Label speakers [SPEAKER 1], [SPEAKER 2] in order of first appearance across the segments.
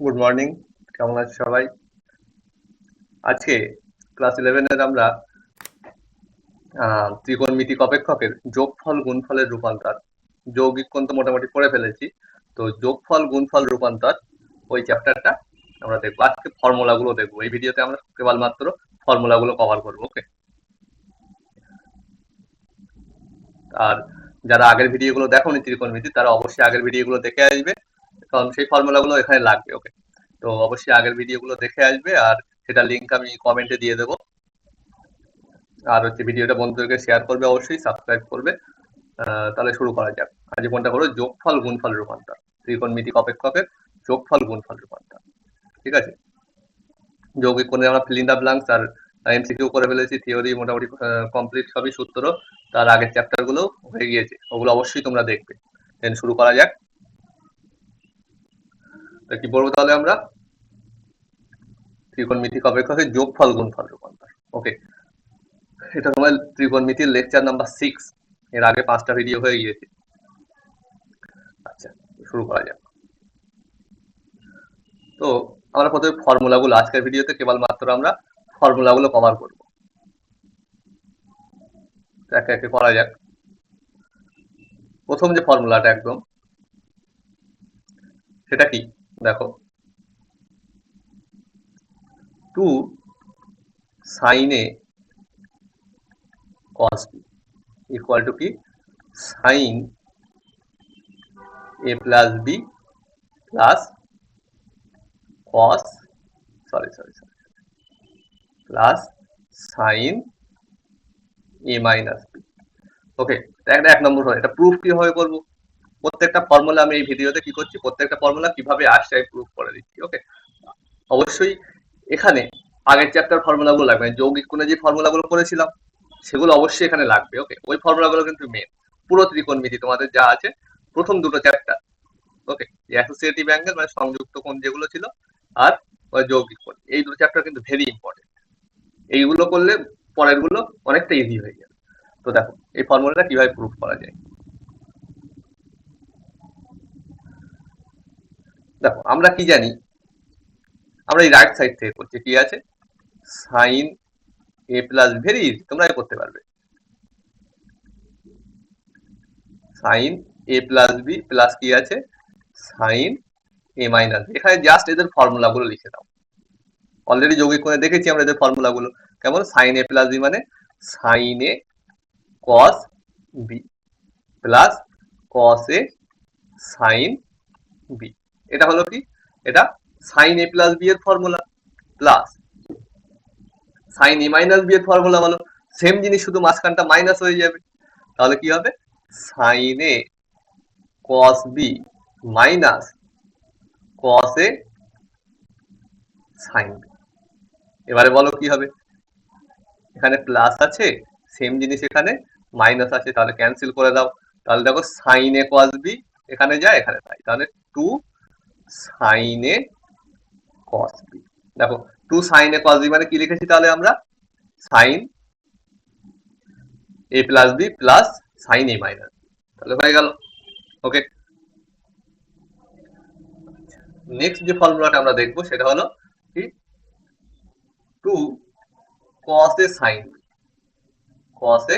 [SPEAKER 1] Good morning. কেমন আছে সবাই? আজকে ক্লাস 11 এর আমরা ত্রিকোণমিতিক অপেক্ষকের যোগফল গুণফলের রূপান্তর, যৌগিক কোণ তো মোটামুটি পড়ে ফেলেছি। তো যোগফল গুণফল রূপান্তর ওই চ্যাপ্টারটা আমরা দেখবো। আজকে ফর্মুলা গুলো দেখবো। এই ভিডিওতে আমরা কেবলমাত্র ফর্মুলা গুলো কভার করবো। ওকে। আর যারা আগের ভিডিও গুলো দেখোনি ত্রিকোণমিতি, তারা অবশ্যই আগের ভিডিও গুলো দেখে আসবে, কারণ সেই ফর্মুলা গুলো এখানে লাগবে। ওকে। তো অবশ্যই আগের ভিডিও গুলো দেখে আসবে, আর সেটা লিঙ্ক আমি কমেন্টে দিয়ে দেবো। আর ভিডিওটা বন্ধুদেরকে শেয়ার করবে, অবশ্যই সাবস্ক্রাইব করবে। তাহলে শুরু করা যাক। আজ কোনটা হলো যোগফল গুণফল রূপান্তর, ত্রিকোণমিতিক অপেক্ষকের যোগফল গুণফল রূপান্তর। ঠিক আছে। যৌগিক কোণে আমরা ফিল ইন দা ব্ল্যাঙ্কস আর এমসিকিউ করে ফেলেছি, থিওরি মোটামুটি কমপ্লিট, সবই সূত্র তার আগের চ্যাপ্টার গুলো হয়ে গিয়েছে, ওগুলো অবশ্যই তোমরা দেখবে। দেন শুরু করা যাক। তো কি বলবো তাহলে আমরা? ত্রিকোণমিতিক অপেক্ষকের যোগফল গুণফল রূপান্তর। ওকে। এটা তোমার ত্রিকোণমিতির লেকচার নাম্বার 6। এর আগে 5টা ভিডিও হয়ে গিয়েছে। আচ্ছা, শুরু করা যাক। তো আমরা প্রথমে ফর্মুলাগুলো, আজকের ভিডিওতে কেবলমাত্র আমরা ফর্মুলাগুলো কভার করব। একে একে করা যাক। প্রথম যে ফর্মুলাটা একদম, সেটা কি? দেখো, 2 sin a cos b equal to কি? sin a plus b plus cos, sorry plus sin a minus b। ওকে। একটা 1 নম্বর হয়, এটা প্রুফ কিভাবে করবো? প্রত্যেকটা ফর্মুলা আমি এই ভিডিওতে কি করছি, প্রত্যেকটা ফর্মুলা কিভাবে আসছে আমি প্রুফ করে দিচ্ছি। ওকে। অবশ্যই এখানে আগের চ্যাপ্টার ফর্মুলা গুলো লাগবে, যৌগিক কোণে যে ফর্মুলা গুলো করেছিলাম সেগুলো অবশ্যই এখানে লাগবে। ওকে। ওই ফর্মুলা গুলো কিন্তু মেন, পুরো ত্রিকোণমিতি তোমাদের যা আছে প্রথম দুটো চ্যাপ্টার। ওকে। অ্যাসোসিয়েটিভ অ্যাঙ্গেল মানে সংযুক্ত কোণ যেগুলো ছিল, আর ওই যৌগিক কোণ, এই দুটো চ্যাপ্টার কিন্তু ভেরি ইম্পর্টেন্ট। এইগুলো করলে পরের গুলো অনেকটা ইজি হয়ে যাবে। তো দেখো এই ফর্মুলাটা কিভাবে প্রুফ করা যায়। দেখো আমরা কি জানি, আমরা এই রাইট সাইড থেকে করছি। কি আছে? Sign A plus, very easy, তোমরা করতে পারবে। Sign A plus B plus কি আছে? Sign A minus B. এখানে জাস্ট এদের ফর্মুলা গুলো লিখে দাও। অলরেডি যৌগিক কোণে দেখেছি আমরা এদের ফর্মুলা গুলো কেমন। সাইন এ প্লাস বি মানে sign A cos B plus cos A sine B. এটা হলো কি? এটা সাইন এ প্লাস বি এর formula, plus sine A minus B এর ফর্মুলা হলো সেম জিনিস, শুধু মাঝখানটা মাইনাস হয়ে যাবে। তাহলে কি হবে? Sign A cos B minus cos A sine B. এবারে বলো কি হবে? এখানে প্লাস আছে, সেম জিনিস এখানে মাইনাস আছে, তাহলে ক্যান্সেল করে দাও। তাহলে দেখো সাইন এ কস বি এখানে যায়, এখানে তাই, তাহলে 2 সাইন এ কস বি। দেখো 2 সাইন এ কস বি মানে কি লিখেছি তাহলে আমরা? Sign A plus B plus sine A minus, তাহলে হয়ে গেল। ওকে। নেক্সট যে ফর্মুলাটা আমরা দেখবো সেটা হলো কি? 2 cos এ সাইন বি, cos এ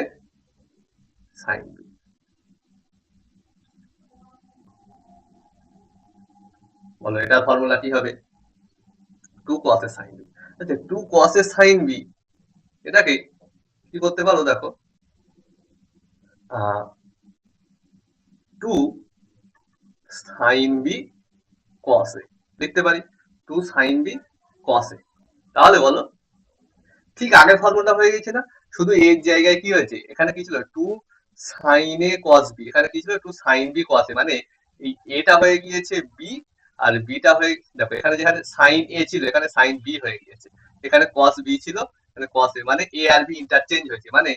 [SPEAKER 1] সাইন বি। বলো এটার ফর্মুলা কি হবে? 2 cos এ সাইন বি। আচ্ছা, 2 cos এ সাইন বি এটাকে কি করতে পারো? দেখো, 2 সাইন বি cos এ লিখতে পারি। 2 সাইন বি cos এ। তাহলে বলো, ঠিক আগের ফর্মুলা হয়ে গেছে না? শুধু এর জায়গায় কি হয়েছে, এখানে কি ছিল? 2 সাইন এ cos বি, এখানে কি ছিল? 2 সাইন বি cos এ, মানে এই এটা হয়ে গিয়েছে বি, আর বিটা হয়ে, দেখো এখানে যেখানে সাইন এ ছিল এখানে সাইন বি হয়ে গিয়েছে, এখানে cos বি ছিল এখানে cos এ, মানে এ আর বি ইন্টারচেঞ্জ হয়েছে। মানে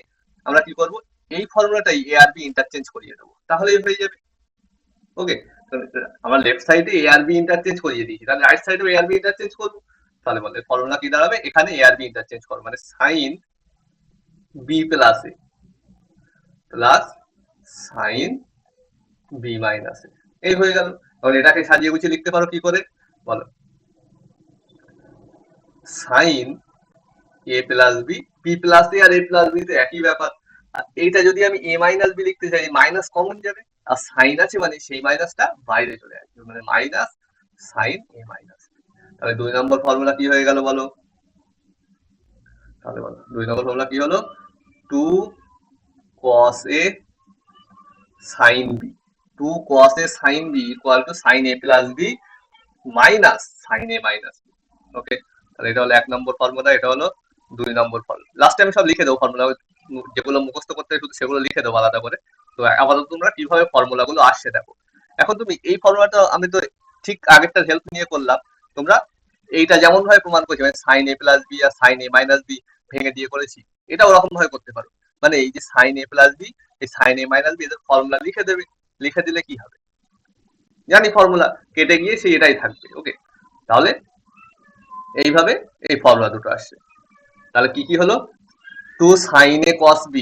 [SPEAKER 1] আমরা কি করব, এই ফর্মুলাটাই এ আর বি ইন্টারচেঞ্জ করিয়ে দেবো, তাহলেই হয়ে যাবে। ওকে। আমরা লেফট সাইডে এ আর বি ইন্টারচেঞ্জ করিয়ে দিয়েছি, তাহলে রাইট সাইডে এ আর বি ইন্টারচেঞ্জ করবো। তাহলে বলে ফর্মুলা কি দাঁড়াবে? এখানে এ আর বি ইন্টারচেঞ্জ করবো, মানে সাইন বি প্লাস এ প্লাস সাইন বি মাইনাস এ, এই হয়ে গেল। তাহলে এটাকে সাজিয়ে গুছিয়ে লিখতে পারো কি করে? বলো। Sine A plus B, B plus A R A plus B তো একই ব্যাপার। আর এইটা যদি আমি এ মাইনাস বি লিখতে চাই, মাইনাস কমন যাবে, আর সাইন আছে মানে সেই মাইনাসটা বাইরে চলে আসবে, মানে মাইনাস সাইন এ মাইনাস। তাহলে 2 নম্বর ফর্মুলা কি হয়ে গেল বলো? তাহলে বলো 2 নম্বর ফর্মুলা কি হলো? 2 cos a sin b, 2 cos a sin b equal two sin a plus b minus sin a minus b। ওকে, তাহলে এটা হলো 1 নম্বর ফর্মুলা, এটা হলো 2 নম্বর ফর্মুলা। লাস্টে আমি সব লিখে দেবো ফর্মুলা, যেগুলো মুখস্থ করতে হয় শুধু সেগুলো লিখে দেবো আলাদা করে। তো আপাতত তোমরা কিভাবে ফর্মুলা গুলো আসছে দেখো। এখন তুমি এই ফর্মুলাটা আমি তো ঠিক আগেরটার হেল্প নিয়ে করলাম, তোমরা এইটা যেমন ভাবে প্রমাণ করছি, মানে sign A plus B R sign A minus B ভেঙে দিয়ে করেছি, এটা ওরকম ভাবে করতে পারো। মানে এই যে সাইন এ প্লাস বি, এই সাইন এ মাইনাস বি এদের ফর্মুলা লিখে দেবে, লিখে দিলে কি হবে জানি, ফর্মুলা কেটে গিয়ে সেই এটাই থাকবে। ওকে, তাহলে এইভাবে এই ফর্মুলা দুটো আসছে। তাহলে কি কি হলো? 2 sin a cos b,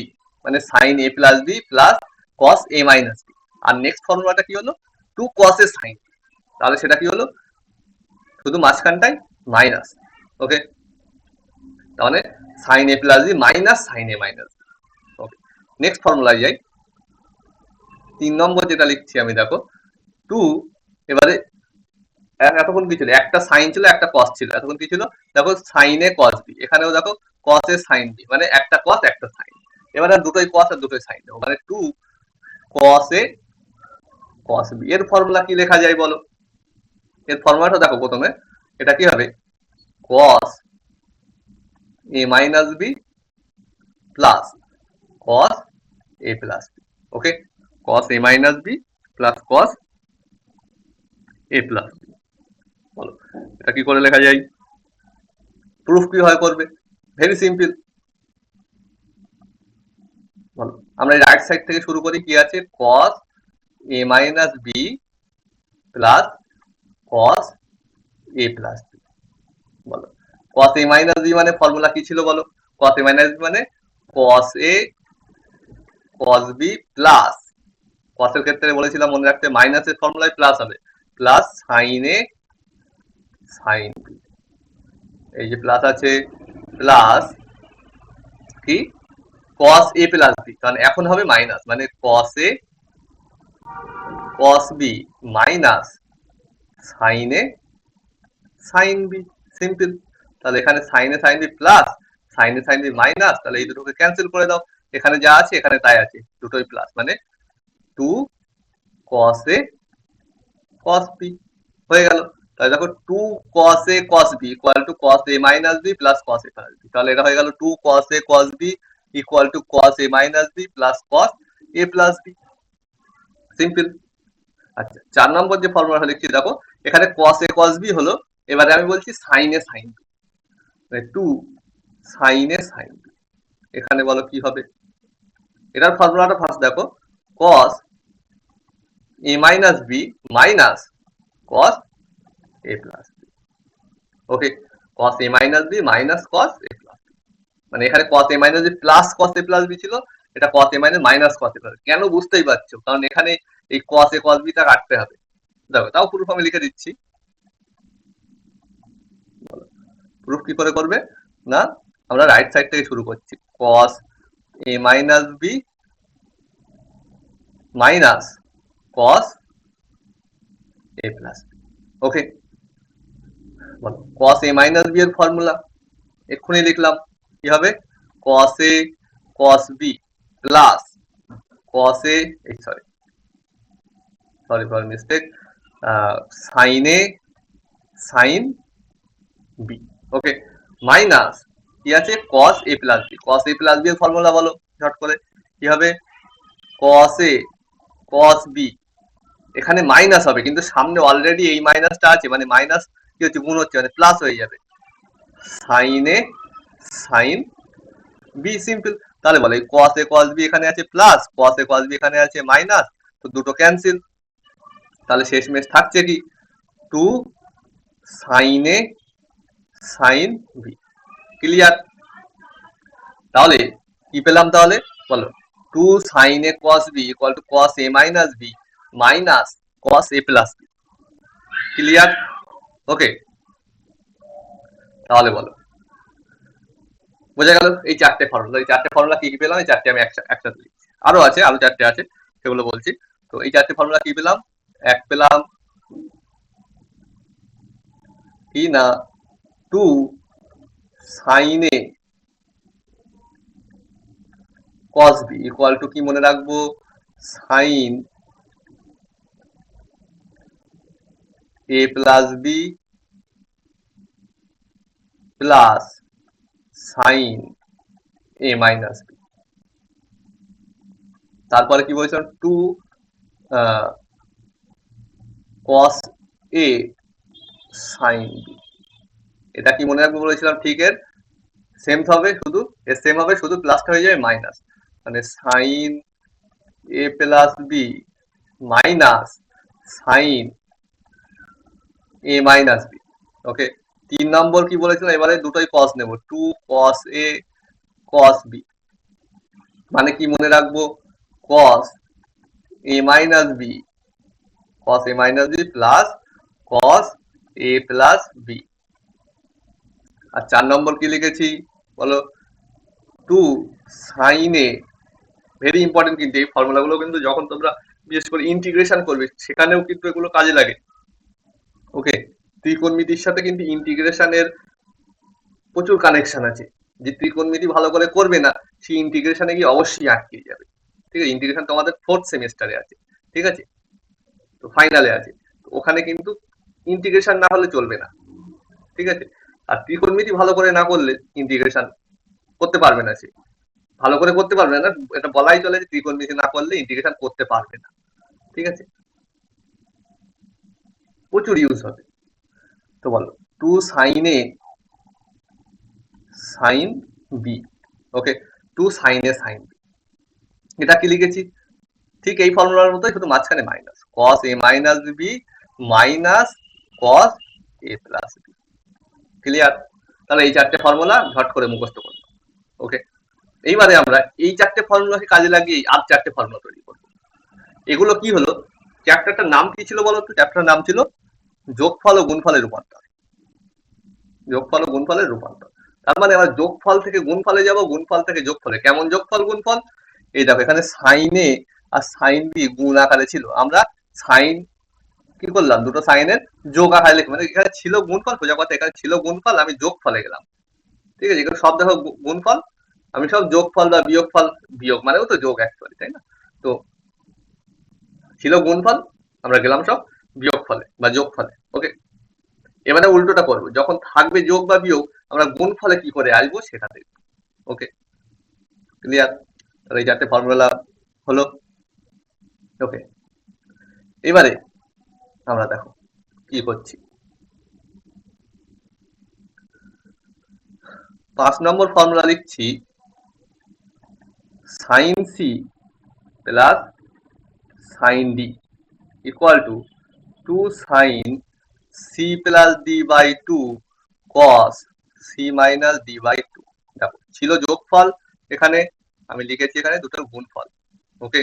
[SPEAKER 1] মানে sin a plus B plus cos a minus B. আর নেক্সট ফর্মুলাটা কি হলো? 2 cos a sin, তাহলে সেটা কি হলো? শুধু মাঝখানটাই মাইনাস। ওকে, তাহলে sin a plus B minus sin a minus. Okay, next ফর্মুলায় যাই। 3 নম্বর যেটা লিখছি আমি, দেখো 2, এবারে এতক্ষণ কি ছিল? একটা সাইন ছিল একটা কস ছিল, এতক্ষণ কি ছিল? দেখো সাইন এ কস বি, এখানেও দেখো কস এ সাইন বি, মানে একটা কস একটা সাইন। এবারে দুটোই কস আর দুটোই সাইন দেবো, মানে 2 cos এ cos বি। এর ফর্মুলা কি লেখা যায় বলো? এর ফর্মুলাটা দেখো প্রথমে, এটা কি হবে? cos a minus B plus cos a plus B. Okay, cos a minus B plus cos a plus B. বলো এটা কি করে লেখা যায়? প্রুফ কি হয় করবে? Very simple. বলো, আমরা রাইট সাইড থেকে শুরু করি, কি আছে? cos a minus B plus cos a plus B. বলো cos a মাইনাস বি মানে ফর্মুলা কি ছিল বলো? cos a মাইনাস বি মানে cos a cos b plus, cos এর ক্ষেত্রে বলেছিলাম মনে রাখতে মাইনাস এর ফর্মুলায় প্লাস হবে, plus sin a sin b। এই যে প্লাস আছে, প্লাস কি cos a প্লাস b, কারণ এখন হবে মাইনাস, মানে cos a cos b minus sin a sin b। Simple. তাহলে এখানে sin a sin b plus, sin a sin b minus, তাহলে এই দুটোকে ক্যান্সেল করে দাও, এখানে যা আছে এখানে তাই আছে, দুটোই প্লাস, মানে 2 cos a cos b হয়ে গেল। তাহলে দেখো 2 cos a cos b equal to cos a minus b plus cos a plus b। তাহলে এটা হয়ে গেল 2 cos a cos b equal to cos a minus b plus cos a plus b। Simple. আচ্ছা, 4 নম্বর যে ফর্মুলাটা লিখছি দেখো, এখানে cos a cos b হলো, এবারে আমি বলছি sin a sin b, মানে 2 sin a sin b। এখানে বলো কি হবে? এটার ফর্মুলাটা ফার্স্ট দেখো, cos a minus b minus cos a plus b। Okay, cos a minus b minus cos a plus b, মানে এখানে cos a minus b plus cos a plus b ছিল, এটা cos a minus minus cos a plus. কেন বুঝতেই পারছো, কারণ এখানে এই cos a cos b টা কাটতে হবে। দেখো তাও প্রুফ আমি লিখে দিচ্ছি। প্রুফ কি করে করবে না, আমরা রাইট সাইড থেকে শুরু করছি, cos a minus b minus cos a plus b। ওকে, বলো cos a মাইনাস b এর ফর্মুলা এক্ষুনি লিখলাম, কি হবে? cos a cos b plus cos a, sorry sorry for mistake, sin a sin b। Okay, minus কি আছে? cos a plus b, cos a plus b এর formula বলো short করে, কি হবে? cos a cos b, এখানে minus হবে কিন্তু সামনে অলরেডি এই মাইনাসটা আছে, মানে মাইনাস কি হচ্ছে? গুণ হচ্ছে, মানে প্লাস হয়ে যাবে, sin a sin b। Simple. তাহলে বলো cos a cos b এখানে আছে plus, cos a cos b এখানে আছে মাইনাস, তো দুটো ক্যান্সেল, তাহলে শেষমেশ থাকছে কি? 2 sin a sin b। Clear? তাহলে কি পেলাম তাহলে বলো? 2 sin a cos b equal to cos a minus b minus cos a plus b। Clear? Okay, তাহলে বলো, বোঝা গেল এই চারটে ফর্মুলা। এই চারটে ফর্মুলা কি কি পেলাম, এই চারটে আমি একসাথে লিখছি। আরো আছে, আরো চারটে আছে, সেগুলো বলছি। তো এই চারটে ফর্মুলা কি পেলাম, এক পেলাম কি না, two sine A cos B equal to কি মনে রাখবো, sine A plus B plus sine A minus B. তারপরে কি বলেছিলাম, two cos A sine B. এটা কি মনে রাখবো বলেছিলাম, ঠিক এর সেম হবে, শুধু এর সেম হবে, শুধু প্লাসটা হয়ে যাবে মাইনাস, মানে sign A plus B minus sign A minus B. ওকে, 3 নম্বর কি বলেছিলাম, এবারে দুটোই কস নেব, টু কস এ কস বি, মানে কি মনে রাখবো, কস এ মাইনাস বি কস এ মাইনাস বি প্লাস কস এ প্লাস বি। আর 4 নম্বর কি লিখেছি বলো, টু সাইন এ, ভেরি ইম্পর্টেন্ট কিন্তু এই ফর্মুলাগুলো কিন্তু যখন তোমরা বিশেষ করে ইন্টিগ্রেশন করবে সেখানেও কিন্তু এগুলো কাজে লাগে। ওকে, ত্রিকোণমিতির সাথে কিন্তু ইন্টিগ্রেশনের প্রচুর কানেকশন আছে। যে ত্রিকোণমিতি ভালো করে করবে না, সেই ইন্টিগ্রেশনে গিয়ে অবশ্যই আটকে যাবে। ঠিক আছে, ইন্টিগ্রেশন তো আমাদের 4th সেমিস্টারে আছে, ঠিক আছে, তো ফাইনালে আছে, ওখানে কিন্তু ইন্টিগ্রেশন না হলে চলবে না। ঠিক আছে, আর ত্রিকোণমিতি ভালো করে না করলে ইন্টিগ্রেশন করতে পারবে না সে, ভালো করে করতে পারবে না, এটা বলাই চলে যে ত্রিকোণমিতি না করলে ইন্টিগ্রেশন করতে পারবে না। ঠিক আছে, প্রচুর ইউজ হবে। তো বলো, টু সাইন এ সাইন বি, ওকে, টু সাইন এ সাইন বি, এটা কি লিখেছি, ঠিক এই ফর্মুলার মতোই, শুধু মাঝখানে মাইনাস, কস এ মাইনাস বি মাইনাস কস এ প্লাস বি। ক্লিয়ার? তাহলে এই চারটে ফর্মুলা ঝট করে মুখস্থ করবো। ওকে, এইবারে আমরা এই চারটে ফর্মুলাকে কাজে লাগিয়ে আর চারটে ফর্মুলা তৈরি করবো। এগুলো কি হলো, চ্যাপ্টারটার নাম কি ছিল বলতো, চ্যাপ্টার নাম ছিল যোগফল ও গুণফলের রূপান্তর। যোগফল ও গুণফলের রূপান্তর, তার মানে আমরা যোগফল থেকে গুণফলে যাব, গুণফল থেকে যোগফলে। কেমন যোগফল গুণফল, এই দেখো এখানে সাইন এ আর সাইন বি গুণ আকারে ছিল, আমরা সাইন কি করলাম, দুটো সাইনের যোগ আকারে লিখলাম, মানে এখানে ছিল গুণফল, সোজা কথা এখানে ছিল গুণফল, আমি যোগফলে গেলাম। ঠিক আছে, এখানে সব দেখো গুণফল, আমি সব যোগফল বা বিয়োগফল, বিয়োগ মানেও তো যোগ অ্যাকচুয়ালি, তাই না? তো ছিল গুণফল, আমরা গেলাম সব বিয়োগফলে বা যোগফলে। ওকে, এবারে উল্টোটা করবো, যখন থাকবে যোগ বা বিয়োগ আমরা গুণফলে কি করে আসবো সেটা দেখবো। ওকে, ক্লিয়ার? তাহলে এই চারটে ফর্মুলা হলো। ওকে, এবারে আমরা দেখো কি করছি, 5 নম্বর ফর্মুলা লিখছি, sine C plus sine D equal to two sine C plus D by two cos C minus D by two. দেখো ছিল যোগফল, এখানে আমি লিখেছি এখানে দুটোর গুণফল। ওকে,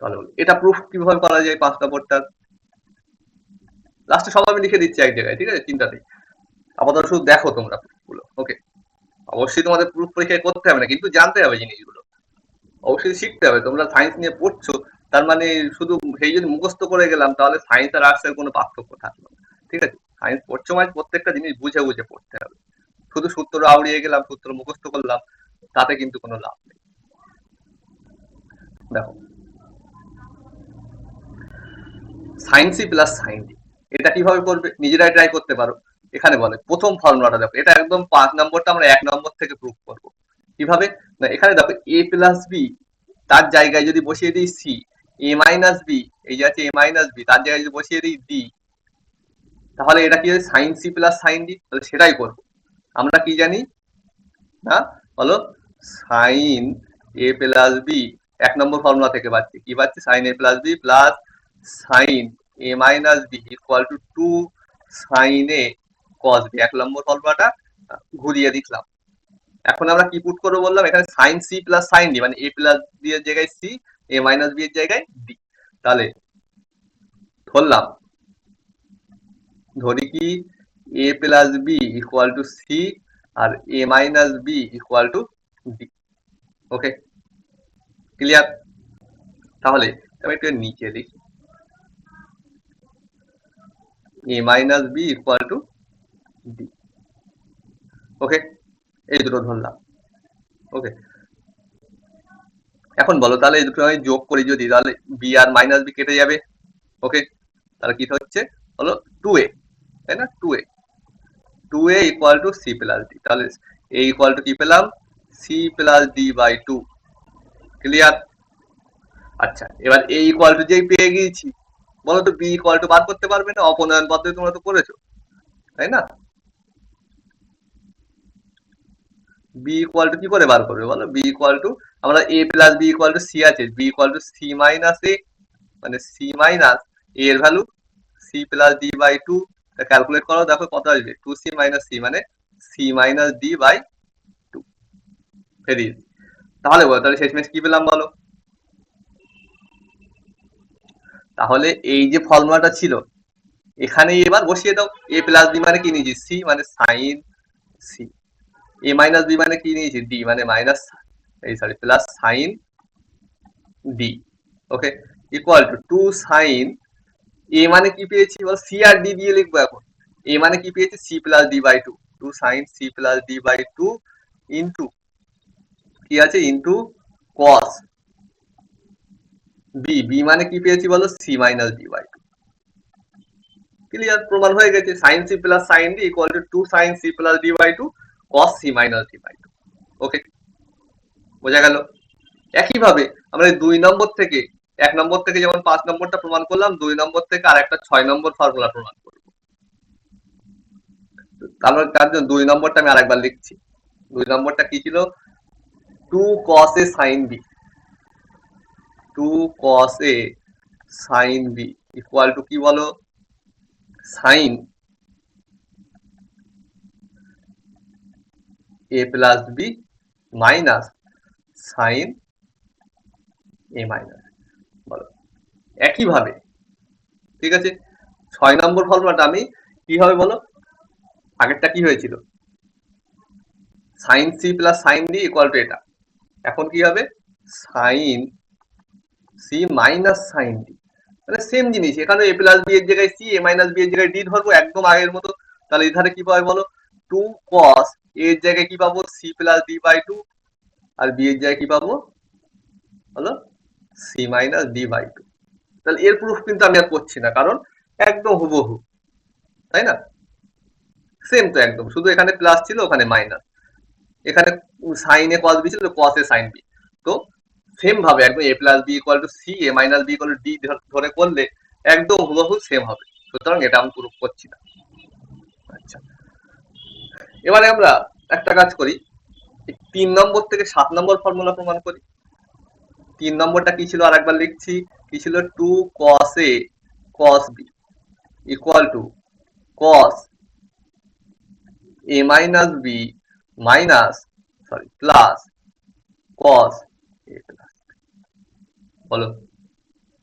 [SPEAKER 1] তাহলে এটা প্রুফ কিভাবে করা যায়, 5 নম্বরটা লাস্টে সব আমি লিখে দিচ্ছি এক জায়গায়, ঠিক আছে, চিন্তাতেই আপাতত শুধু দেখো তোমরা প্রুফগুলো। ওকে, অবশ্যই তোমাদের প্রুফ পরীক্ষায় করতে হবে না, কিন্তু জানতে হবে জিনিসগুলো, অবশ্যই শিখতে হবে। তোমরা সায়েন্স নিয়ে পড়ছো, তার মানে শুধু সেই যদি মুখস্থ করে গেলাম তাহলে সায়েন্স আর আর্টস এর কোনো পার্থক্য থাকলো না। ঠিক আছে, সায়েন্স পড়ছো মানে প্রত্যেকটা জিনিস বুঝে বুঝে পড়তে হবে। শুধু সূত্র আউড়িয়ে গেলাম, সূত্র মুখস্থ করলাম, তাতে কিন্তু কোনো লাভ নেই। দেখো sine C plus sine D, এটা কিভাবে করবে নিজেরাই ট্রাই করতে পারো। এখানে বলে প্রথম ফর্মুলাটা দেখো, এটা একদম 5 নম্বরটা আমরা 1 নম্বর থেকে প্রুফ করবো। কিভাবে না, এখানে দেখো এ প্লাস বি, তার জায়গায় যদি বসিয়ে দিই সি, এ মাইনাস বি, এই যে আছে এ মাইনাস বি, তার জায়গায় যদি বসিয়ে দিই ডি, তাহলে এটা কি হয়, sine C plus sine D, তাহলে সেটাই করবো। আমরা কি জানি না বলো, সাইন এ প্লাস বি 1 নম্বর ফর্মুলা থেকে পাচ্ছি, কি পাচ্ছি, sine A plus B plus sine A minus B equal to two sine A cos B. 1 নম্বর ফর্মুলাটা ঘুরিয়ে দিলাম। এখন আমরা কি পুট করবো বললাম, এখানে sine C plus sine D, মানে এ প্লাস বি এর জায়গায় সি, এ মাইনাস বি এর জায়গায় ডি। তাহলে ধরলাম ধরি কি a plus B equal to C আর a minus B equal to D. Okay, clear? তাহলে আমি একটু নিচে লিখি a minus B equal to D. Okay, এই দুটো ধরলাম। ওকে, এখন বলো তাহলে এই দুটো আমি যোগ করি যদি, তাহলে বি আর মাইনাস বি কেটে যাবে। ওকে, তাহলে কি হচ্ছে হলো 2a, তাই না? 2a equal to C plus D. তাহলে a ইকুয়াল টু কি পেলাম? C plus D by 2। Clear? আচ্ছা, এবার a ইকুয়াল টু যেই পেয়ে গিয়েছি, বলো তো b ইকুয়াল টু বার করতে পারবে না? অপনয়ন পদ্ধতি তোমরা তো করেছো, তাই না? b ইকুয়াল টু কি করে বার করবে বলো? b ইকুয়াল টু, আমরা a plus b equal to c আছে, b equal to c minus a, মানে c মাইনাস a এর value c plus d by 2। Calculate করো, দেখো কত আসবে, 2c মাইনাস c মানে c minus d by 2। Very, তাহলে বলো তাহলে শেষমেশ কি পেলাম বলো? তাহলে এই যে ফর্মুলাটা ছিল এখানে এবার বসিয়ে দাও। a প্লাস বি মানে কি নিয়েছি? c মানে sine c, a minus B মানে কি নিয়েছি? d মানে মাইনাস, এই sorry plus sine d। Okay, equal to 2 sine, a মানে কি পেয়েছি বল? c আর d দিয়ে লিখবো এখন। a মানে কি পেয়েছি? c plus d by 2, 2 sine c plus d by 2 into কি আছে? ইনটু cos b, b মানে কি পেয়েছি বলো? c minus d by 2। Clear? প্রমাণ হয়ে গেছে। Sine c plus sine d equal to 2 sine c plus d by 2 cos c minus d by 2। Okay, বোঝা গেল? একইভাবে আমরা 2 নম্বর থেকে, 1 নম্বর থেকে যেমন 5 নম্বরটা প্রমাণ করলাম, 2 নম্বর থেকে আর একটা 6 নম্বর ফর্মুলা প্রমাণ করবো। তারপর তার জন্য 2 নম্বরটা আমি আরেকবার লিখছি। 2 নম্বরটা কি ছিল? 2 cos a sin b, 2 cos a sin b equal to কি বলো? Sine a plus B minus sine a minus, বলো একইভাবে। ঠিক আছে, 6 নম্বর ফর্মুলাটা আমি কি হবে বলো? আগেরটা কি হয়েছিল? Sine C plus sine D equal to এটা, এখন কি হবে? Sine C minus sine D, মানে সেম জিনিস। এখানে এ প্লাস বি এর জায়গায় সি, এ মাইনাস বি এর জায়গায় ডি ধরবো একদম আগের মতো। তাহলে এখানে কি পাবে বলো? 2 cos এর জায়গায় কি পাবো? সি প্লাস ডি বাই 2, আর বি এর জায়গায় কি পাবো বলো? C minus D by 2। তাহলে এর প্রুফ কিন্তু আমি আর করছি না, কারণ একদম হুবহু, তাই না? সেম তো একদম, শুধু এখানে প্লাস ছিল ওখানে মাইনাস, এখানে সাইন এ কস বি ছিল, কস এ সাইন বি। তো সেম ভাবে একদম A plus B equal to C, A minus B equal to D ধরে করলে একদম হুবহু সেম হবে। সুতরাং এটা আমি প্রুফ করছি না। আচ্ছা, এবারে আমরা একটা কাজ করি, 3 নম্বর থেকে 7 নম্বর ফর্মুলা প্রমাণ করি। 3 নম্বরটা কি ছিল আর একবার লিখছি, কি ছিল? 2 cos a cos b equal to cos a minus b minus, sorry plus cos a plus. বলো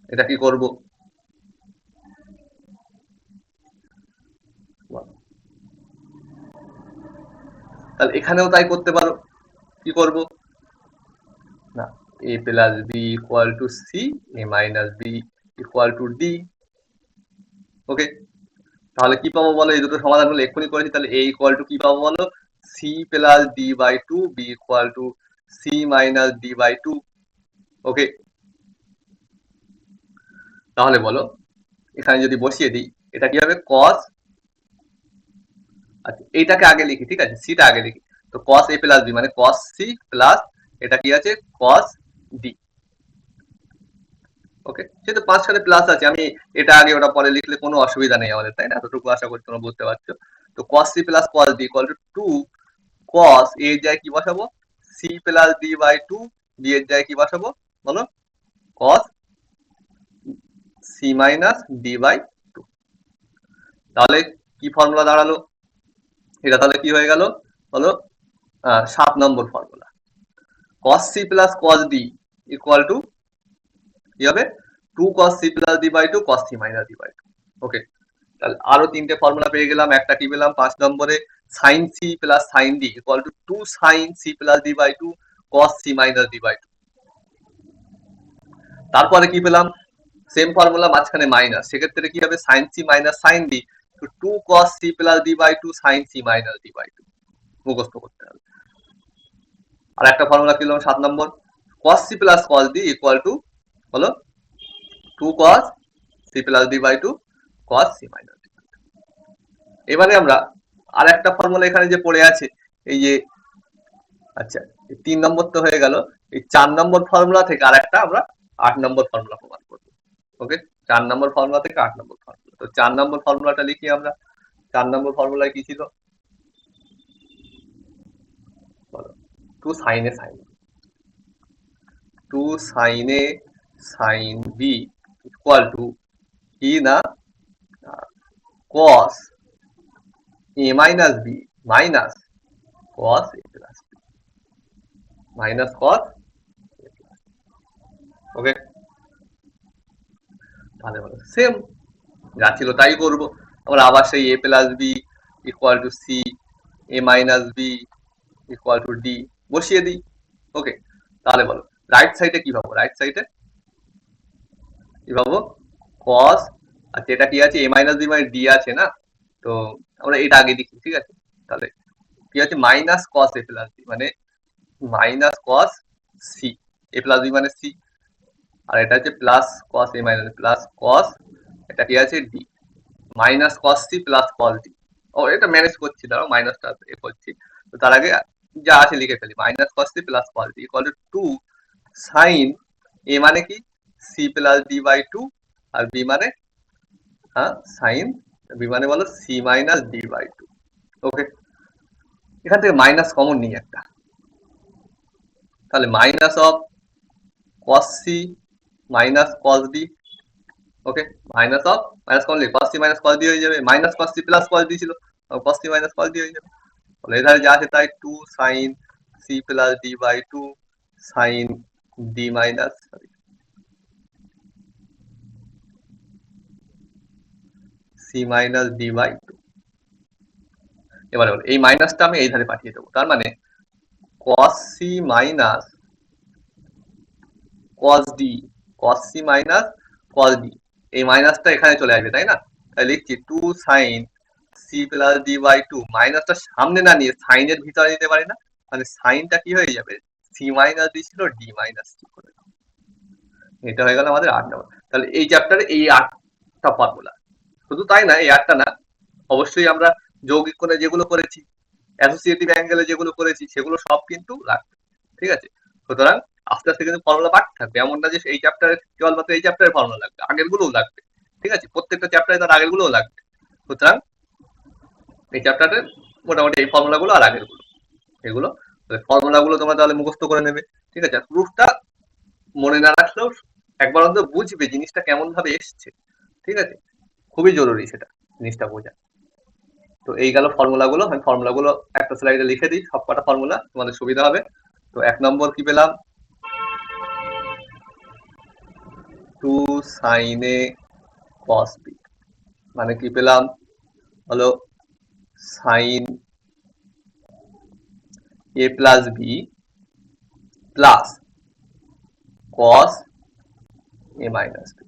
[SPEAKER 1] এটা কি করব? তাহলে এখানেও তাই করতে পারো। কি করব না, a plus B equal to C, A minus B equal to D. Okay, তাহলে কি পাবো বলো? এই দুটো সমাধান হলে এক্ষুনি করেছি, তাহলে a ইকুয়াল টু কি পাবো বলো? C plus D by 2, B equal to C minus D by 2। Okay, তাহলে বলো এখানে যদি বসিয়ে দিই এটা কি হবে? cos, আচ্ছা এইটাকে আগে লিখি, ঠিক আছে, সিটা আগে লিখি। তো cos a প্লাস বি মানে cos c প্লাস এটা কি আছে? cos d। ওকে, যেহেতু 5 খানে প্লাস আছে, আমি এটা আগে ওটা পরে লিখলে কোনো অসুবিধা নেই আমাদের, তাই না? এতটুকু আশা করি তোমরা বুঝতে পারছো। তো cos c plus cos d equal to 2 cos a এর জায়গায় কি বসাবো? c plus d by 2, b এর জায়গায় কি বসাবো বলো? cos c minus d by 2। তাহলে কি ফর্মুলা দাঁড়ালো এটা? তাহলে কি হয়ে গেল বলো? 7 নম্বর formula, cos c plus cos d equal to কি হবে? 2 cos c plus d by 2 cos c minus d by 2। Okay, তাহলে আরো তিনটে ফর্মুলা পেয়ে গেলাম। একটা কি পেলাম 5 নম্বরে, sine C plus sine D equal to 2 sine C plus D by 2 cos C minus D by 2। তারপরে কি পেলাম, সেম ফর্মুলা মাঝখানে মাইনাস, সেক্ষেত্রে কি হবে sine C minus sine D, 2 cos C plus D by 2 sine C minus D by 2 মুখস্থ করতে হবে। আর একটা ফর্মুলা পেলাম 7 number, cos c plus cos d equal to হলো 2 cos c plus d by 2 cos c minus d। এবারে আমরা আর একটা ফর্মুলা এখানে যে পড়ে আছে, এই যে আচ্ছা 3 নম্বর তো হয়ে গেল, এই 4 নম্বর ফর্মুলা থেকে আর একটা আমরা 8 নম্বর ফর্মুলা প্রমাণ করব। ওকে, 4 নম্বর ফর্মুলা থেকে 8 নম্বর ফর্মুলা। তো 4 নম্বর ফর্মুলাটা লিখি আমরা। 4 নম্বর ফর্মুলায় কি ছিল, বলো, 2 sin a sin, 2 sin a sin b equal to কি না, cos a minus b minus cos a plus b minus cos a plus b। ওকে, তাহলে বলো সেম যা ছিল তাই করব। আমরা আবার সেই a plus b equal to c, a minus b equal to d বসিয়ে দিই। ওকে, তাহলে বলো রাইট সাইডে কি পাবো, রাইট সাইডে কি পাবো, cos, আর যেটা কি আছে a minus b মানে d আছে না, তো আমরা এটা আগে লিখি, ঠিক আছে। তাহলে কি আছে minus cos a plus b মানে minus cos c, a plus b মানে c, আর এটা হচ্ছে plus cos a minus plus cos, এটা কি আছে d, minus cos c plus cos d। ও এটা ম্যানেজ করছি, দাঁড়াও মাইনাসটা এ করছি। তো তার আগে যা আছে লিখে ফেলি, minus cos c plus cos d equal to 2 sin a মানে কি c প্লাস d বাই 2, আর b মানে হ্যাঁ সাইন, b মানে বলো c minus d by 2। Okay, এখান থেকে মাইনাস কমন নিই একটা, তাহলে minus of cos c minus cos d। Okay, minus of minus common cos c minus cos d হয়ে যাবে, minus cos c plus cos d ছিল, cos c minus cos d হয়ে যাবে। তাহলে এখানে যা আছে তাই 2 sin c plus d by 2 sin d minus c minus d by 2। এবারে বলো এই মাইনাসটা আমি এই ধারে পাঠিয়ে দেবো, তার মানে cos c minus cos d, cos c minus cos d, এই মাইনাসটা এখানে চলে আসবে তাই না, তাই লিখছি 2 sin c plus d by 2, মাইনাসটা সামনে না নিয়ে সাইনের ভিতরে নিতে পারি না, মানে সাইনটা কি হয়ে যাবে c মাইনাস d ছিল d মাইনাস d করে দাও। এটা হয়ে গেল আমাদের 8 নম্বর। তাহলে এই চ্যাপ্টারে এই 8টা ফর্মুলা, শুধু তাই না এই 8টা না, অবশ্যই আমরা যৌগিক কোণে যেগুলো করেছি, অ্যাসোসিয়েটিভ অ্যাঙ্গেলে যেগুলো করেছি সেগুলো সব কিন্তু লাগবে, ঠিক আছে। সুতরাং আস্তে আস্তে কিন্তু ফর্মুলা বাড়তে থাকবে, এমন না যে এই চ্যাপ্টারে কেবলমাত্র এই চ্যাপ্টারে ফর্মুলা লাগবে, আগের গুলোও লাগবে, ঠিক আছে, প্রত্যেকটা চ্যাপ্টারে তার আগের গুলোও লাগবে। সুতরাং এই চ্যাপ্টারে মোটামুটি এই ফর্মুলা গুলো আর আগের গুলো এগুলো ফর্মুলা গুলো তোমরা তাহলে মুখস্থ করে নেবে, ঠিক আছে। প্রুফটা মনে না রাখলেও একবার অন্তত বুঝবে জিনিসটা কেমন ভাবে এসছে, ঠিক আছে, খুবই জরুরি সেটা জিনিসটা বোঝা। তো এই গেল ফর্মুলা গুলো, আমি ফর্মুলা গুলো একটা স্লাইডে লিখে দিই, সব কটা ফর্মুলা তোমাদের সুবিধা হবে। তো 1 নম্বর কি পেলাম, 2 sin a cos b মানে কি পেলাম, হলো sin a plus b plus cos a minus b।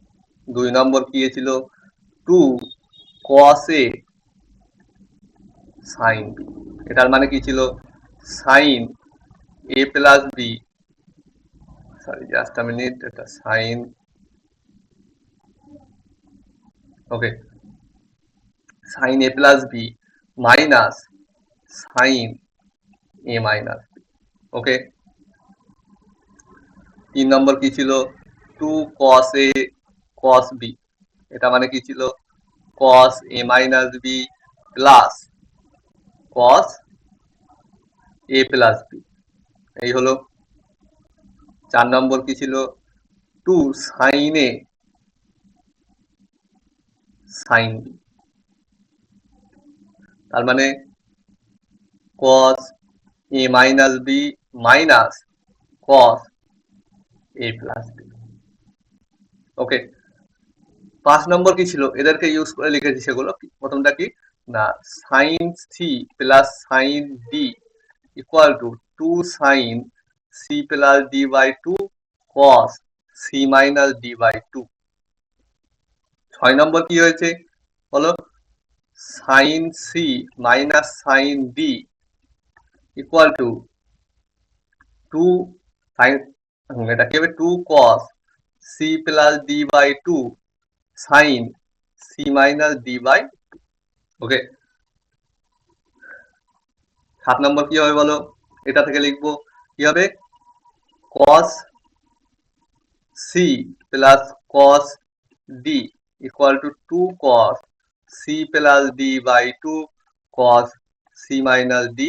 [SPEAKER 1] 2 নম্বর কি ছিল 2 cos a sin b, এটার মানে কি ছিল sin a plus b, sorry just a minute, এটা sin, okay, sin a plus b minus sin a minus b। ওকে, 3 নম্বর কি ছিল 2 cos a cos b, এটা মানে কি ছিল cos a minus b plus cos a plus b, এই হলো। 4 নম্বর কি ছিল 2 sin a sin b, তার মানে cos a minus b minus cos a plus b। ওকে, 5 নম্বর কি ছিল, এদেরকে ইউজ করে লিখেছি সেগুলো। প্রথমটা কি না, sine C plus sine D equal to 2 sine C plus D by 2 cos C minus D by 2। 6 নম্বর কি হয়েছে বলো, sine C minus sine D equal to 2 sine, এটা কি হবে 2 cos C plus D by 2 sine C minus D by, okay. 7 নম্বর কি হবে বলো, এটা থেকে লিখবো কি হবে, cos c plus cos d equal to 2 cos c plus d by 2 cos c minus d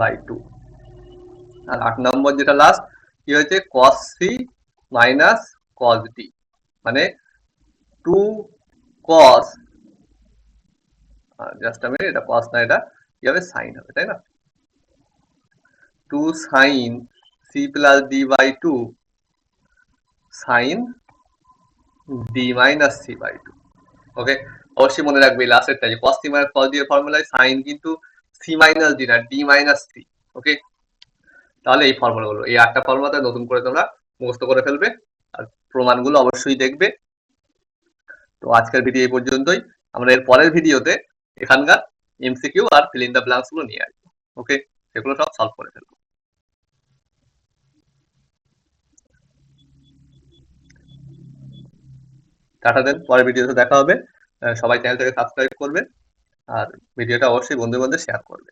[SPEAKER 1] by 2। আর 8 নম্বর যেটা লাস্ট কি হয়েছে, cos c minus cos d, মানে 2 cos, জাস্ট আমি এটা cos না, এটা কি হবে সাইন হবে, তাই না। 2 sin c plus d by 2 sin d minus c by 2, ওকে। অবশ্যই মনে রাখবে লাস্টেরটা যে cos c minus cos d এর ফর্মুলায় sin কিন্তু c minus d না, d minus c, ওকে। তাহলে এই ফর্মুলাগুলো, এই 8টা ফর্মুলাতে নতুন করে তোমরা মুখস্থ করে ফেলবে আর প্রমাণগুলো অবশ্যই দেখবে। তো আজকের ভিডিও এই পর্যন্তই। আমরা এর পরের ভিডিওতে এখানকার এমসিকিউ আর ফিল ইন দ্য ব্ল্যাঙ্কস গুলো নিয়ে আসবো, ওকে। সেগুলো সব সলভ করে ফেলবো। টাটা দেন, পরের ভিডিওতে দেখা হবে। সবাই চ্যানেলটাকে সাবস্ক্রাইব করবে আর ভিডিওটা অবশ্যই বন্ধুদের মধ্যে শেয়ার করবে।